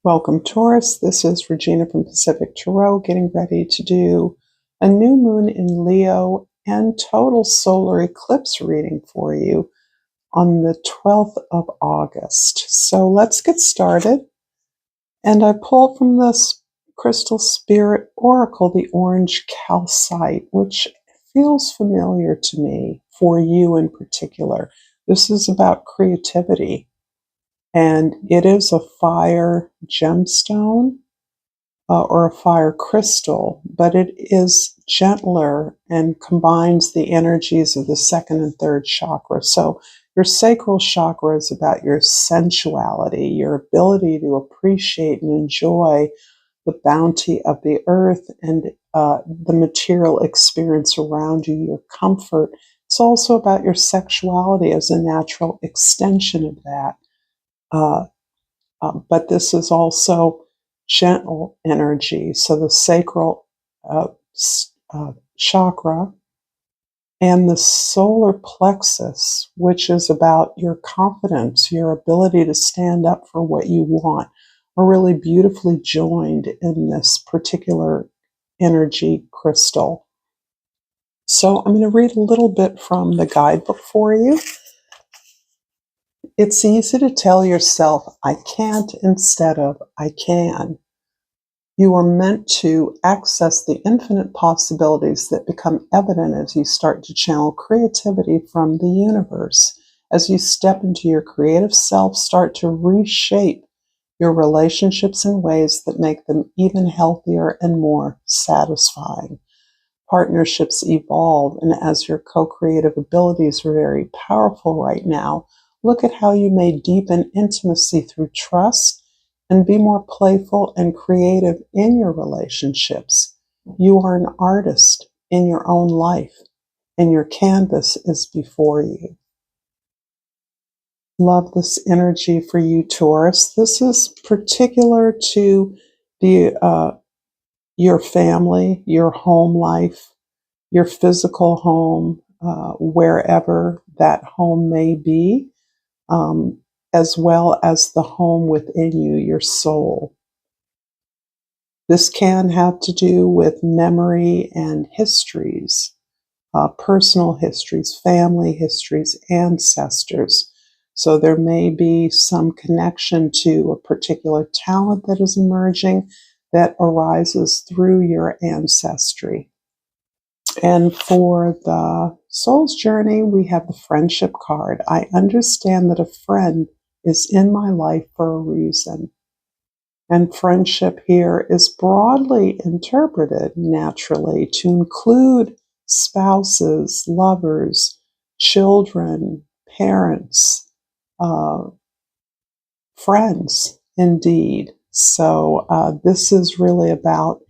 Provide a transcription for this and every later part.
Welcome, Taurus. This is Regina from Pacific Tarot, getting ready to do a new moon in Leo and total solar eclipse reading for you on the 12th of August. So let's get started. And I pulled from this Crystal Spirit Oracle the orange calcite, which feels familiar to me for you in particular. This is about creativity. And it is a fire gemstone or a fire crystal, but it is gentler and combines the energies of the second and third chakra. So your sacral chakra is about your sensuality, your ability to appreciate and enjoy the bounty of the earth and the material experience around you, your comfort. It's also about your sexuality as a natural extension of that. But this is also gentle energy. So the sacral chakra and the solar plexus, which is about your confidence, your ability to stand up for what you want, are really beautifully joined in this particular energy crystal. So I'm going to read a little bit from the guidebook for you. It's easy to tell yourself, I can't, instead of I can. You are meant to access the infinite possibilities that become evident as you start to channel creativity from the universe. As you step into your creative self, start to reshape your relationships in ways that make them even healthier and more satisfying. Partnerships evolve, and as your co-creative abilities are very powerful right now, look at how you may deepen intimacy through trust and be more playful and creative in your relationships. You are an artist in your own life, and your canvas is before you. Love this energy for you, Taurus. This is particular to your family, your home life, your physical home, wherever that home may be. As well as the home within you, your soul. This can have to do with memory and histories, personal histories, family histories, ancestors. So there may be some connection to a particular talent that is emerging that arises through your ancestry. And for the soul's journey, we have the friendship card. I understand that a friend is in my life for a reason. And friendship here is broadly interpreted naturally to include spouses, lovers, children, parents, friends, indeed. So this is really about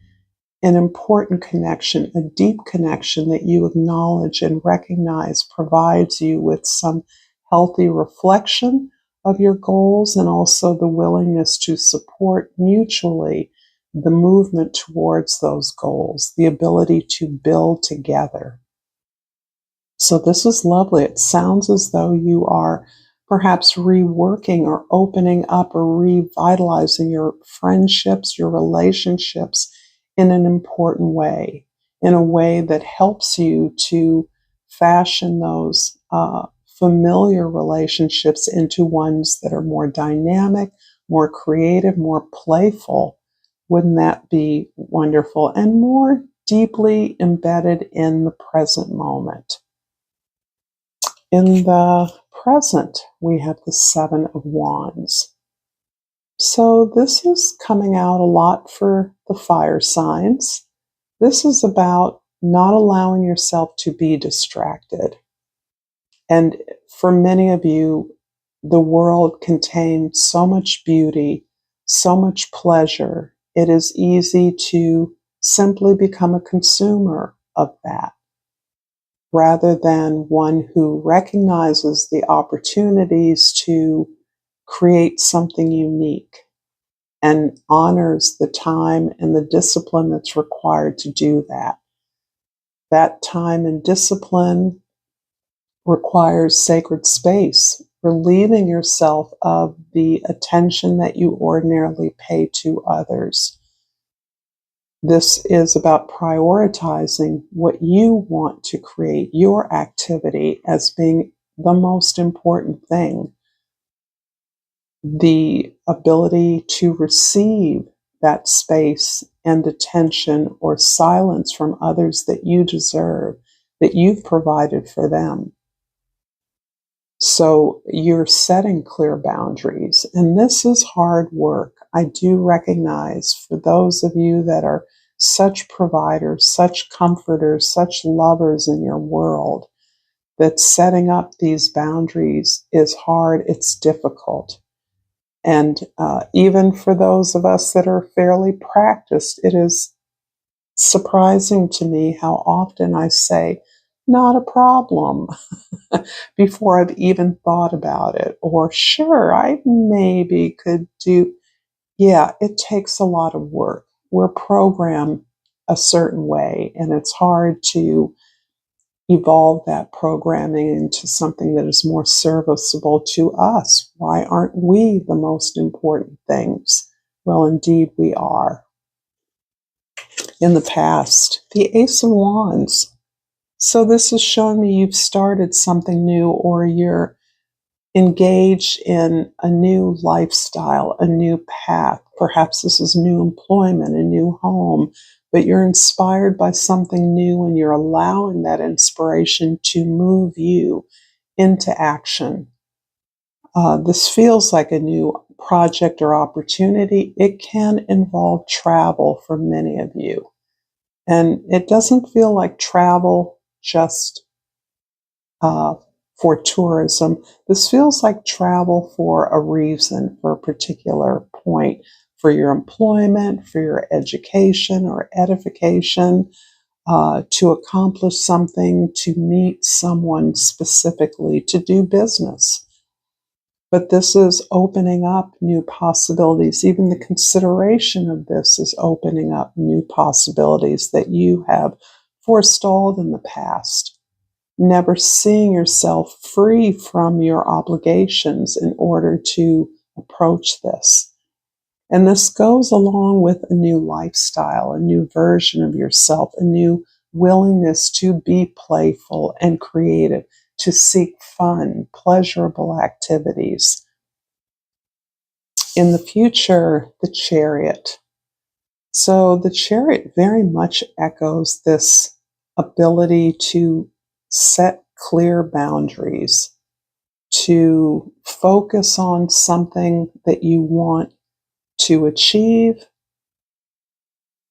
an important connection, a deep connection that you acknowledge and recognize provides you with some healthy reflection of your goals and also the willingness to support mutually the movement towards those goals, the ability to build together. So this is lovely. It sounds as though you are perhaps reworking or opening up or revitalizing your friendships, your relationships in an important way, in a way that helps you to fashion those familiar relationships into ones that are more dynamic, more creative, more playful. Wouldn't that be wonderful? And more deeply embedded in the present moment. In the present, we have the Seven of Wands. So this is coming out a lot for the fire signs. This is about not allowing yourself to be distracted. And for many of you, the world contains so much beauty, so much pleasure. It is easy to simply become a consumer of that, rather than one who recognizes the opportunities to create something unique and honors the time and the discipline that's required to do that. That time and discipline requires sacred space, relieving yourself of the attention that you ordinarily pay to others. This is about prioritizing what you want to create, your activity, as being the most important thing. The ability to receive that space and attention or silence from others that you deserve, that you've provided for them. So you're setting clear boundaries, and this is hard work. I do recognize for those of you that are such providers, such comforters, such lovers in your world, that setting up these boundaries is hard, it's difficult. And even for those of us that are fairly practiced, it is surprising to me how often I say, not a problem, before I've even thought about it. Or, sure, I maybe could do. Yeah, it takes a lot of work. We're programmed a certain way, and it's hard to evolve that programming into something that is more serviceable to us. Why aren't we the most important things? Well, indeed, we are. In the past, the Ace of Wands. So this is showing me you've started something new, or you're engaged in a new lifestyle, a new path. Perhaps this is new employment, a new home, but you're inspired by something new and you're allowing that inspiration to move you into action. This feels like a new project or opportunity. It can involve travel for many of you. And it doesn't feel like travel just for tourism. This feels like travel for a reason, for a particular point, for your employment, for your education or edification, to accomplish something, to meet someone specifically, to do business. But this is opening up new possibilities. Even the consideration of this is opening up new possibilities that you have forestalled in the past. Never seeing yourself free from your obligations in order to approach this. And this goes along with a new lifestyle, a new version of yourself, a new willingness to be playful and creative, to seek fun, pleasurable activities. In the future, the Chariot. So the Chariot very much echoes this ability to set clear boundaries, to focus on something that you want to achieve,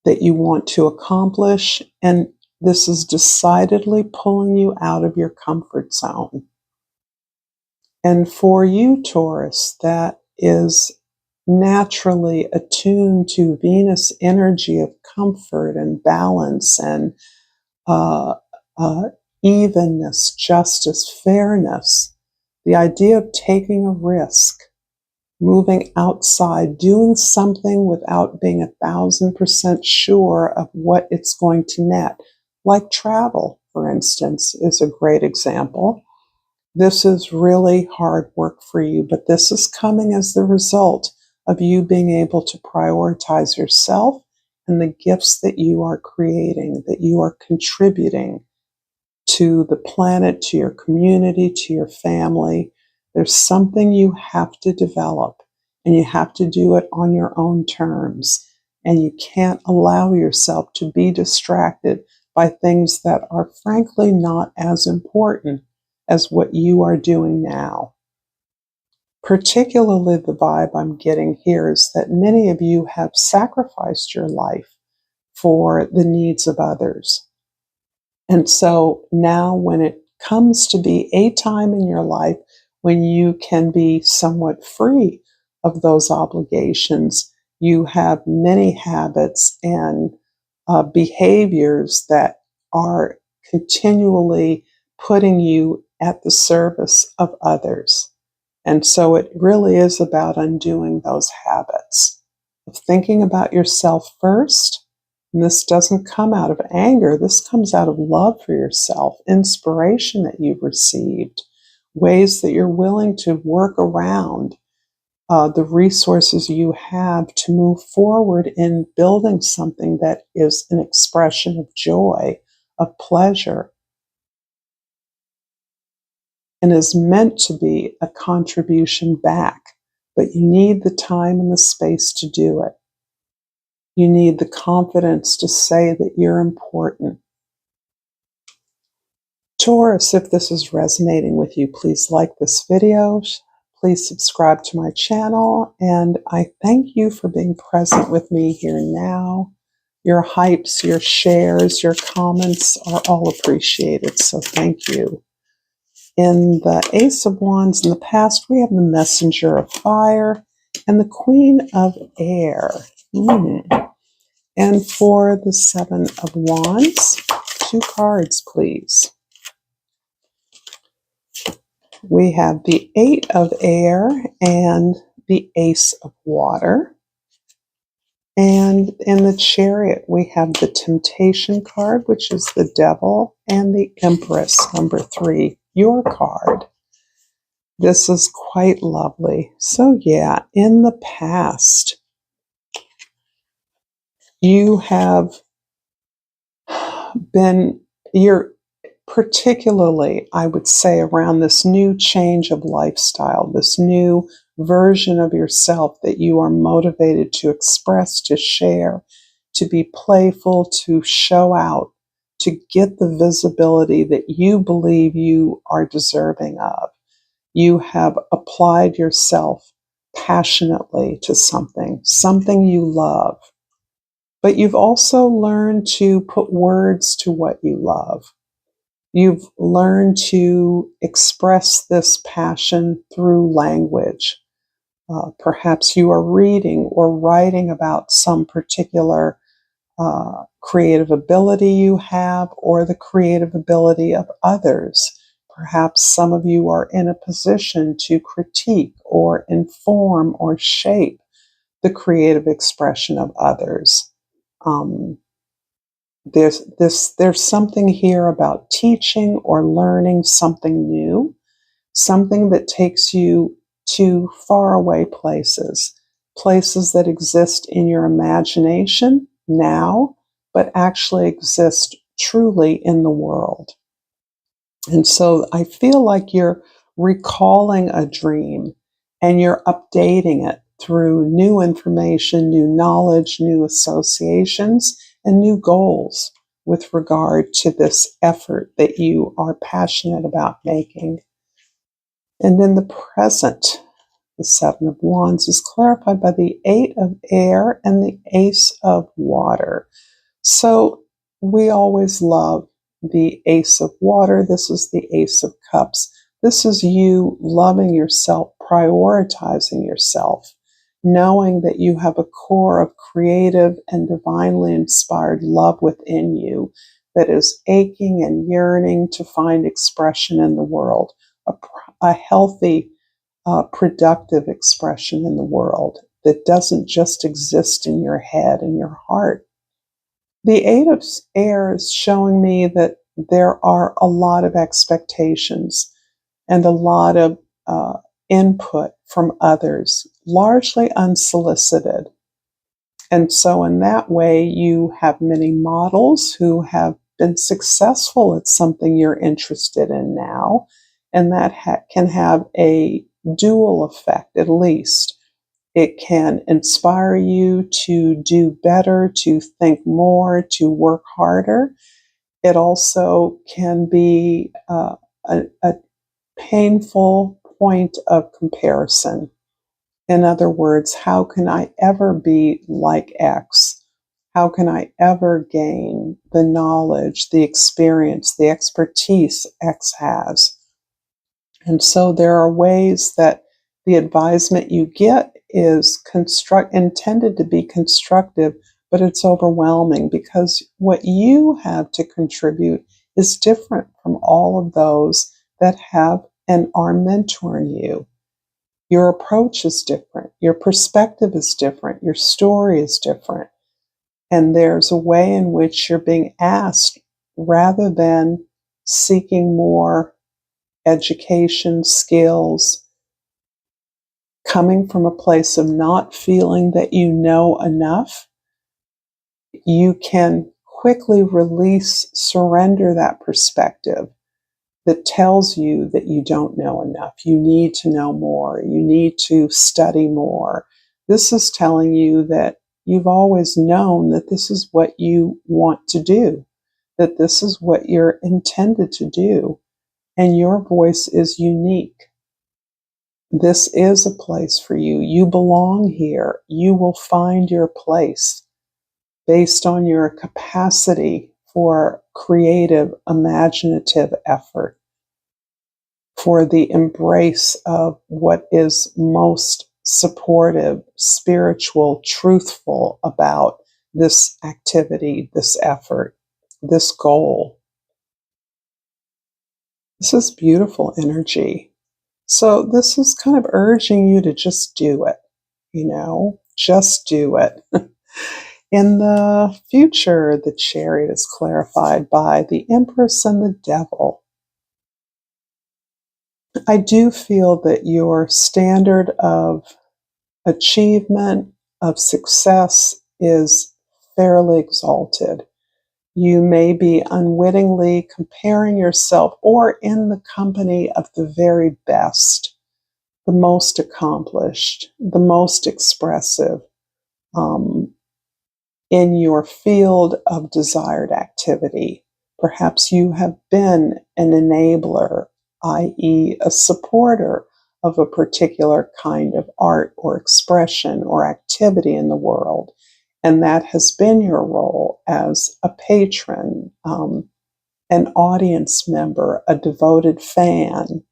that you want to accomplish, and this is decidedly pulling you out of your comfort zone. And for you, Taurus, that is naturally attuned to Venus energy of comfort and balance and uh, uh, evenness, justice, fairness, the idea of taking a risk, moving outside, doing something without being 1,000% sure of what it's going to net, like travel, for instance, is a great example. This is really hard work for you, but this is coming as the result of you being able to prioritize yourself and the gifts that you are creating, that you are contributing to the planet, to your community, to your family. There's something you have to develop, and you have to do it on your own terms. And you can't allow yourself to be distracted by things that are frankly not as important as what you are doing now. Particularly, the vibe I'm getting here is that many of you have sacrificed your life for the needs of others. And so now, when it comes to be a time in your life when you can be somewhat free of those obligations, you have many habits and behaviors that are continually putting you at the service of others. And so it really is about undoing those habits of thinking about yourself first. And this doesn't come out of anger. This comes out of love for yourself, inspiration that you've received, ways that you're willing to work around the resources you have to move forward in building something that is an expression of joy, of pleasure, and is meant to be a contribution back. But you need the time and the space to do it. You need the confidence to say that you're important. Taurus, if this is resonating with you, please like this video. Please subscribe to my channel. And I thank you for being present with me here now. Your hypes, your shares, your comments are all appreciated. So thank you. In the Ace of Wands in the past, we have the Messenger of Fire and the Queen of Air. And for the Seven of Wands, 2 cards, please. We have the Eight of Air and the Ace of Water. And in the Chariot, we have the Temptation card, which is the Devil, and the Empress, number 3, your card. This is quite lovely. So yeah, in the past, you have you're particularly, I would say, around this new change of lifestyle, this new version of yourself that you are motivated to express, to share, to be playful, to show out, to get the visibility that you believe you are deserving of. You have applied yourself passionately to something you love. But you've also learned to put words to what you love. You've learned to express this passion through language. Perhaps you are reading or writing about some particular creative ability you have or the creative ability of others. Perhaps some of you are in a position to critique or inform or shape the creative expression of others. There's something here about teaching or learning something new, something that takes you to faraway places, places that exist in your imagination now, but actually exist truly in the world. And so I feel like you're recalling a dream and you're updating it through new information, new knowledge, new associations, and new goals with regard to this effort that you are passionate about making. And in the present, the Seven of Wands is clarified by the Eight of Air and the Ace of Water. So we always love the Ace of Water. This is the Ace of Cups. This is you loving yourself, prioritizing yourself, knowing that you have a core of creative and divinely inspired love within you that is aching and yearning to find expression in the world, a healthy, productive expression in the world that doesn't just exist in your head and your heart. The Eight of Air is showing me that there are a lot of expectations and a lot of input from others, largely unsolicited. And so in that way, you have many models who have been successful at something you're interested in now, and that can have a dual effect, at least. It can inspire you to do better, to think more, to work harder. It also can be a painful point of comparison. In other words, how can I ever be like X? How can I ever gain the knowledge, the experience, the expertise X has? And so there are ways that the advisement you get is intended to be constructive, but it's overwhelming because what you have to contribute is different from all of those that have and are mentoring you. Your approach is different. Your perspective is different. Your story is different. And there's a way in which you're being asked, rather than seeking more education, skills, coming from a place of not feeling that you know enough, you can quickly release, surrender that perspective that tells you that you don't know enough. You need to know more. You need to study more. This is telling you that you've always known that this is what you want to do, that this is what you're intended to do, and your voice is unique. This is a place for you. You belong here. You will find your place based on your capacity for creative, imaginative effort, for the embrace of what is most supportive, spiritual, truthful about this activity, this effort, this goal. This is beautiful energy. So this is kind of urging you to just do it, just do it. In the future, the chariot is clarified by the Empress and the Devil. I do feel that your standard of achievement, of success is fairly exalted. You may be unwittingly comparing yourself or in the company of the very best, the most accomplished, the most expressive in your field of desired activity. Perhaps you have been an enabler, i.e., a supporter of a particular kind of art or expression or activity in the world. And that has been your role as a patron, an audience member, a devoted fan.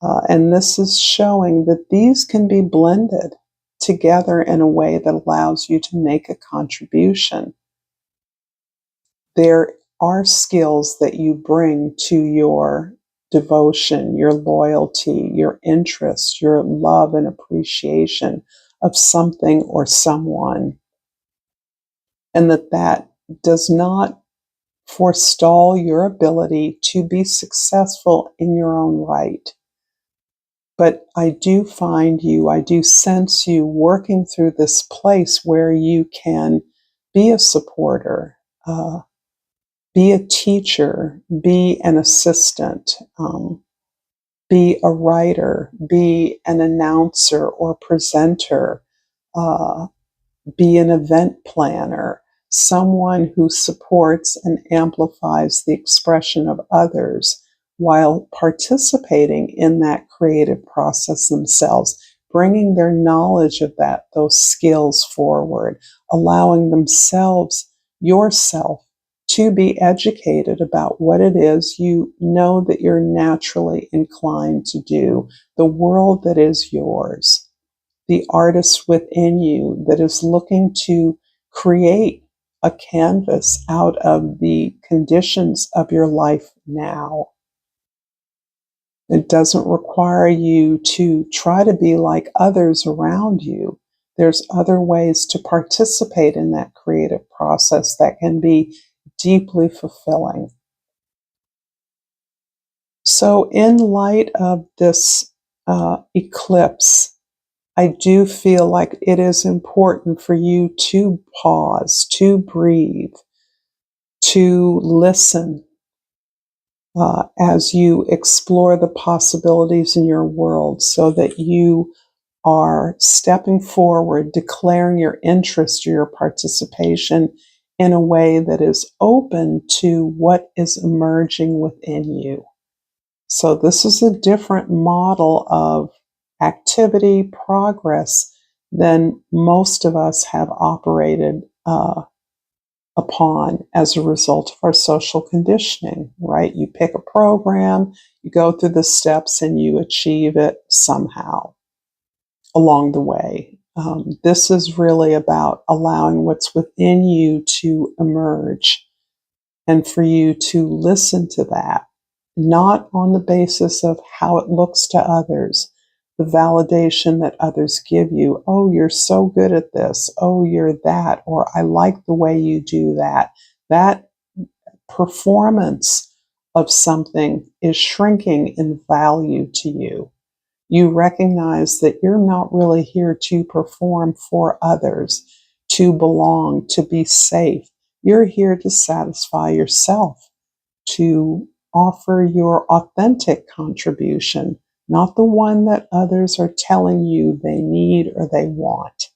And this is showing that these can be blended together in a way that allows you to make a contribution. There are skills that you bring to your devotion, your loyalty, your interest, your love and appreciation of something or someone, and that does not forestall your ability to be successful in your own right. But I do sense you working through this place where you can be a supporter, be a teacher, be an assistant, be a writer, be an announcer or presenter, be an event planner, someone who supports and amplifies the expression of others while participating in that creative process themselves, bringing their knowledge of those skills forward, allowing themselves, yourself, to be educated about what it is you know that you're naturally inclined to do, the world that is yours, the artist within you that is looking to create a canvas out of the conditions of your life now. It doesn't require you to try to be like others around you. There's other ways to participate in that creative process that can be deeply fulfilling. So in light of this eclipse, I do feel like it is important for you to pause, to breathe, to listen as you explore the possibilities in your world so that you are stepping forward, declaring your interest or your participation in a way that is open to what is emerging within you. So this is a different model of activity, progress than most of us have operated upon as a result of our social conditioning, right? You pick a program, you go through the steps, and you achieve it somehow along the way. This is really about allowing what's within you to emerge and for you to listen to that, not on the basis of how it looks to others, the validation that others give you. Oh, you're so good at this. Oh, you're that. Or I like the way you do that. That performance of something is shrinking in value to you. You recognize that you're not really here to perform for others, to belong, to be safe. You're here to satisfy yourself, to offer your authentic contribution, not the one that others are telling you they need or they want,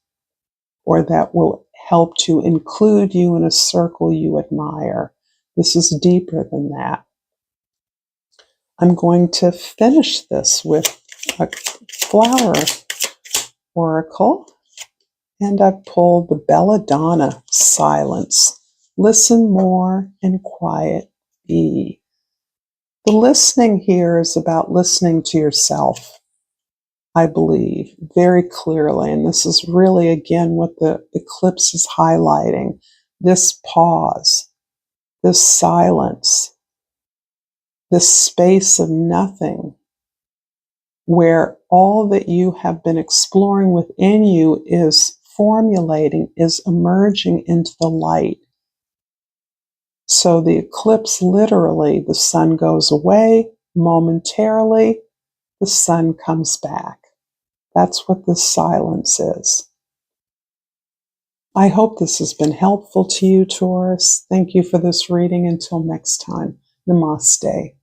or that will help to include you in a circle you admire. This is deeper than that. I'm going to finish this with a flower oracle, and I pulled the Belladonna Silence. Listen more and quiet be. The listening here is about listening to yourself, I believe, very clearly. And this is really, again, what the eclipse is highlighting. This pause, this silence, this space of nothing, where all that you have been exploring within you is formulating, is emerging into the light. So the eclipse, literally, the sun goes away momentarily, the sun comes back. That's what this silence is. I hope this has been helpful to you, Taurus. Thank you for this reading. Until next time, namaste.